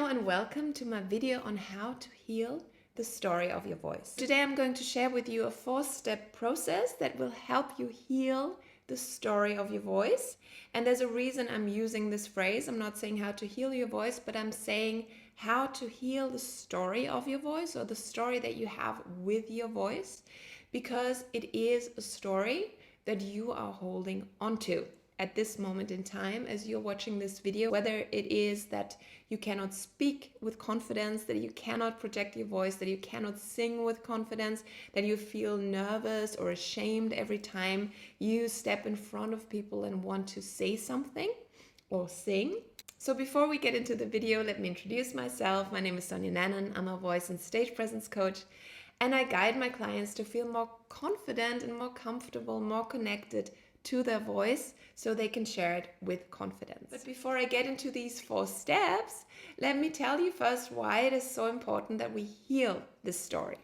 Hello and welcome to my video on how to heal the story of your voice. Today I'm going to share with you a 4-step process that will help you heal the story of your voice. And there's a reason I'm using this phrase. I'm not saying how to heal your voice, but I'm saying how to heal the story of your voice, or the story that you have with your voice, because it is a story that you are holding onto at this moment in time as you're watching this video. Whether it is that you cannot speak with confidence, that you cannot project your voice, that you cannot sing with confidence, that you feel nervous or ashamed every time you step in front of people and want to say something or sing. So before we get into the video, let me introduce myself. My name is Sonja Nannon. I'm a voice and stage presence coach, and I guide my clients to feel more confident and more comfortable, more connected to their voice so they can share it with confidence. But before I get into these 4 steps, let me tell you first why it is so important that we heal this story.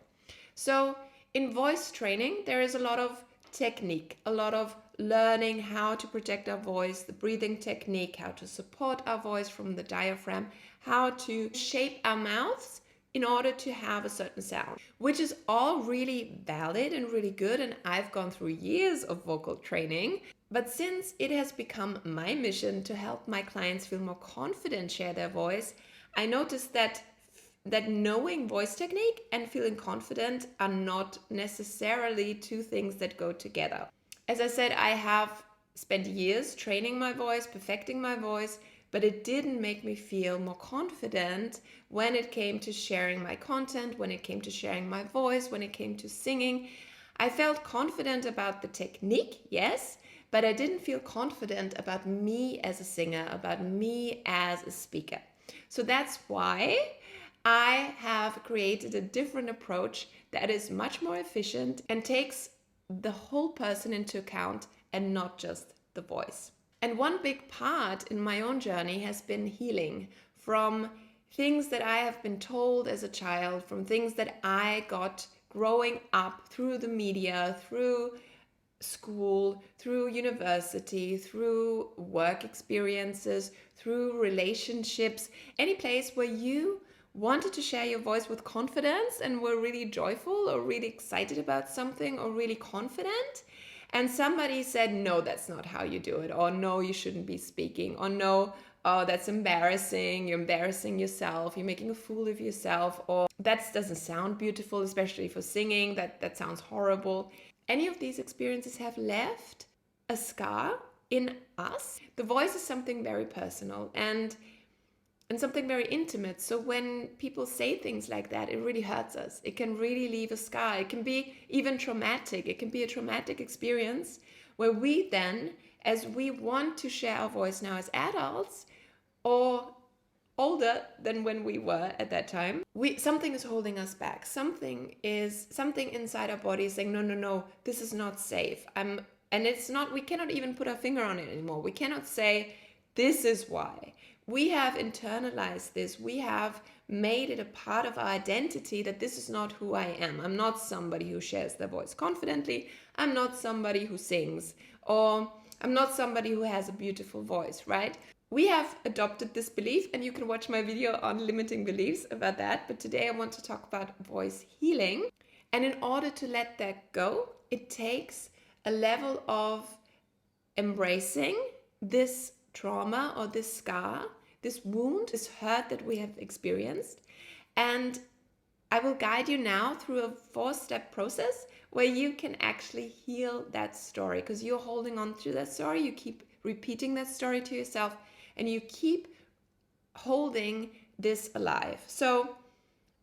So in voice training, there is a lot of technique, a lot of learning how to project our voice, the breathing technique, how to support our voice from the diaphragm, how to shape our mouths in order to have a certain sound, which is all really valid and really good. And I've gone through years of vocal training. But since it has become my mission to help my clients feel more confident, share their voice, I noticed that knowing voice technique and feeling confident are not necessarily 2 things that go together. As I said, I have spent years training my voice, perfecting my voice, but it didn't make me feel more confident when it came to sharing my content, when it came to sharing my voice, when it came to singing. I felt confident about the technique, yes, but I didn't feel confident about me as a singer, about me as a speaker. So that's why I have created a different approach that is much more efficient and takes the whole person into account and not just the voice. And one big part in my own journey has been healing from things that I have been told as a child, from things that I got growing up through the media, through school, through university, through work experiences, through relationships, any place where you wanted to share your voice with confidence and were really joyful or really excited about something or really confident. And somebody said, no, that's not how you do it. Or no, you shouldn't be speaking. Or no, oh, that's embarrassing. You're embarrassing yourself. You're making a fool of yourself. Or that doesn't sound beautiful, especially for singing. That sounds horrible. Any of these experiences have left a scar in us. The voice is something very personal and something very intimate. So when people say things like that, it really hurts us. It can really leave a scar. It can be even traumatic. It can be a traumatic experience where we then, as we want to share our voice now as adults or older than when we were at that time, something is holding us back. Something inside our body is saying, no, this is not safe. And it's not, we cannot even put our finger on it anymore. We cannot say, this is why. We have internalized this. We have made it a part of our identity that this is not who I am. I'm not somebody who shares their voice confidently. I'm not somebody who sings, or I'm not somebody who has a beautiful voice, right? We have adopted this belief, and you can watch my video on limiting beliefs about that. But today I want to talk about voice healing. And in order to let that go, it takes a level of embracing this trauma or this scar, this wound, this hurt that we have experienced. And I will guide you now through a 4-step process where you can actually heal that story, because you're holding on to that story. You keep repeating that story to yourself and you keep holding this alive. So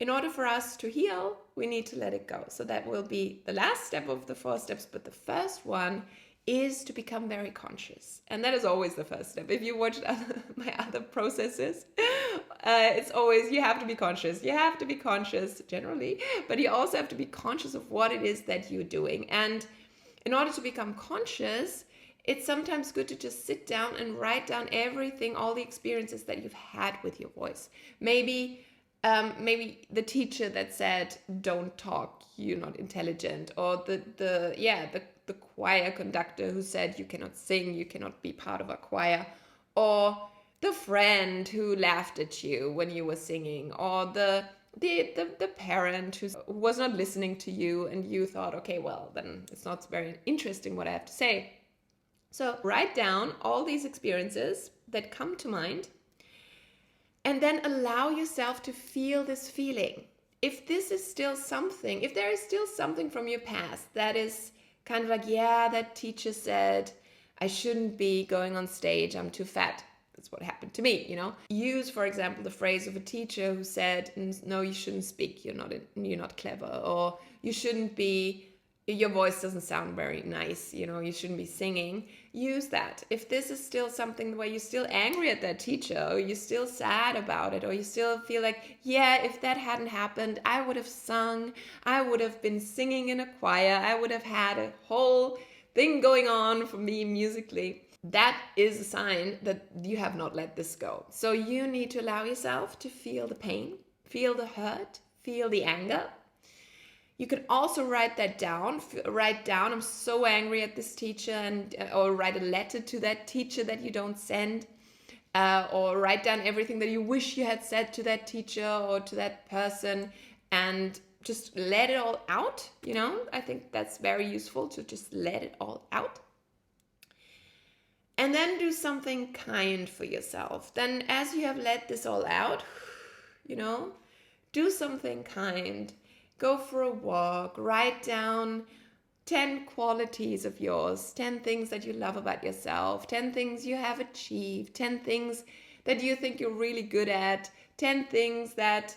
in order for us to heal, we need to let it go. So that will be the last step of the 4 steps. But the first one is to become very conscious. And that is always the first step. If you watched my other processes, it's always, you have to be conscious. You have to be conscious generally, but you also have to be conscious of what it is that you're doing. And in order to become conscious, it's sometimes good to just sit down and write down everything, all the experiences that you've had with your voice. Maybe the teacher that said, don't talk, you're not intelligent, or the choir conductor who said you cannot sing, you cannot be part of a choir, or the friend who laughed at you when you were singing, or the parent who was not listening to you and you thought, okay, well, then it's not very interesting what I have to say. So write down all these experiences that come to mind and then allow yourself to feel this feeling. If this is still something, if there is still something from your past that is kind of like, yeah, that teacher said I shouldn't be going on stage, I'm too fat. That's what happened to me, you know. Use, for example, the phrase of a teacher who said, no, you shouldn't speak, you're not clever, or you shouldn't be, your voice doesn't sound very nice, you know, you shouldn't be singing. Use that. If this is still something where you're still angry at that teacher, or you're still sad about it, or you still feel like, yeah, if that hadn't happened, I would have sung, I would have been singing in a choir, I would have had a whole thing going on for me musically. That is a sign that you have not let this go. So you need to allow yourself to feel the pain, feel the hurt, feel the anger. You can also write that down. Write down, I'm so angry at this teacher, and or write a letter to that teacher that you don't send. Or write down everything that you wish you had said to that teacher or to that person, and just let it all out, you know. I think that's very useful, to just let it all out. And then do something kind for yourself. Then as you have let this all out, you know, do something kind. Go for a walk, write down 10 qualities of yours, 10 things that you love about yourself, 10 things you have achieved, 10 things that you think you're really good at, 10 things that,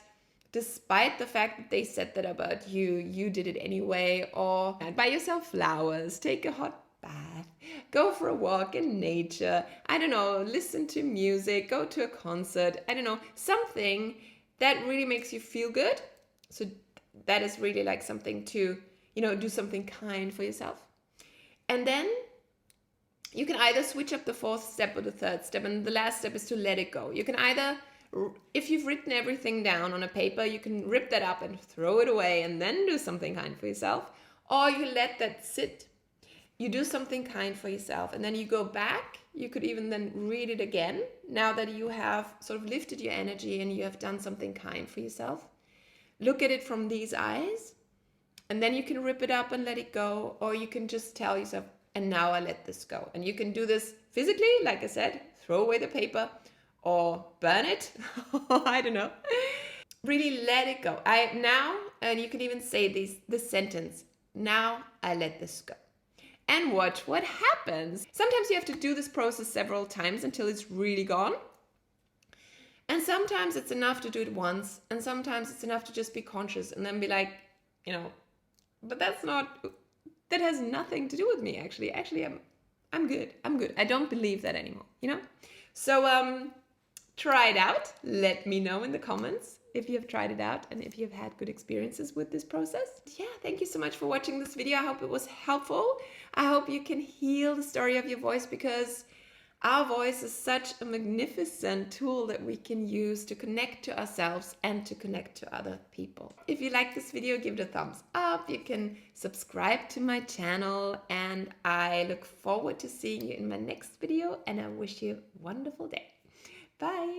despite the fact that they said that about you, you did it anyway. Or buy yourself flowers, take a hot bath, go for a walk in nature, I don't know, listen to music, go to a concert, I don't know, something that really makes you feel good. So that is really like something to, you know, do something kind for yourself. And then you can either switch up the fourth step or the third step, and the last step is to let it go. You can either, if you've written everything down on a paper, you can rip that up and throw it away and then do something kind for yourself, or you let that sit. You do something kind for yourself, and then you go back. You could even then read it again, now that you have sort of lifted your energy and you have done something kind for yourself. Look at it from these eyes, and then you can rip it up and let it go, or you can just tell yourself, and now I let this go. And you can do this physically, like I said, throw away the paper or burn it. I don't know. Really let it go. And you can even say this sentence, now I let this go. And watch what happens. Sometimes you have to do this process several times until it's really gone. And sometimes it's enough to do it once, and sometimes it's enough to just be conscious and then be like, you know, but that has nothing to do with me, actually. Actually, I'm good. I don't believe that anymore, you know? So try it out. Let me know in the comments if you have tried it out and if you've had good experiences with this process. Yeah, thank you so much for watching this video. I hope it was helpful. I hope you can heal the story of your voice, because our voice is such a magnificent tool that we can use to connect to ourselves and to connect to other people. If you like this video, give it a thumbs up. You can subscribe to my channel, and I look forward to seeing you in my next video, and I wish you a wonderful day. Bye.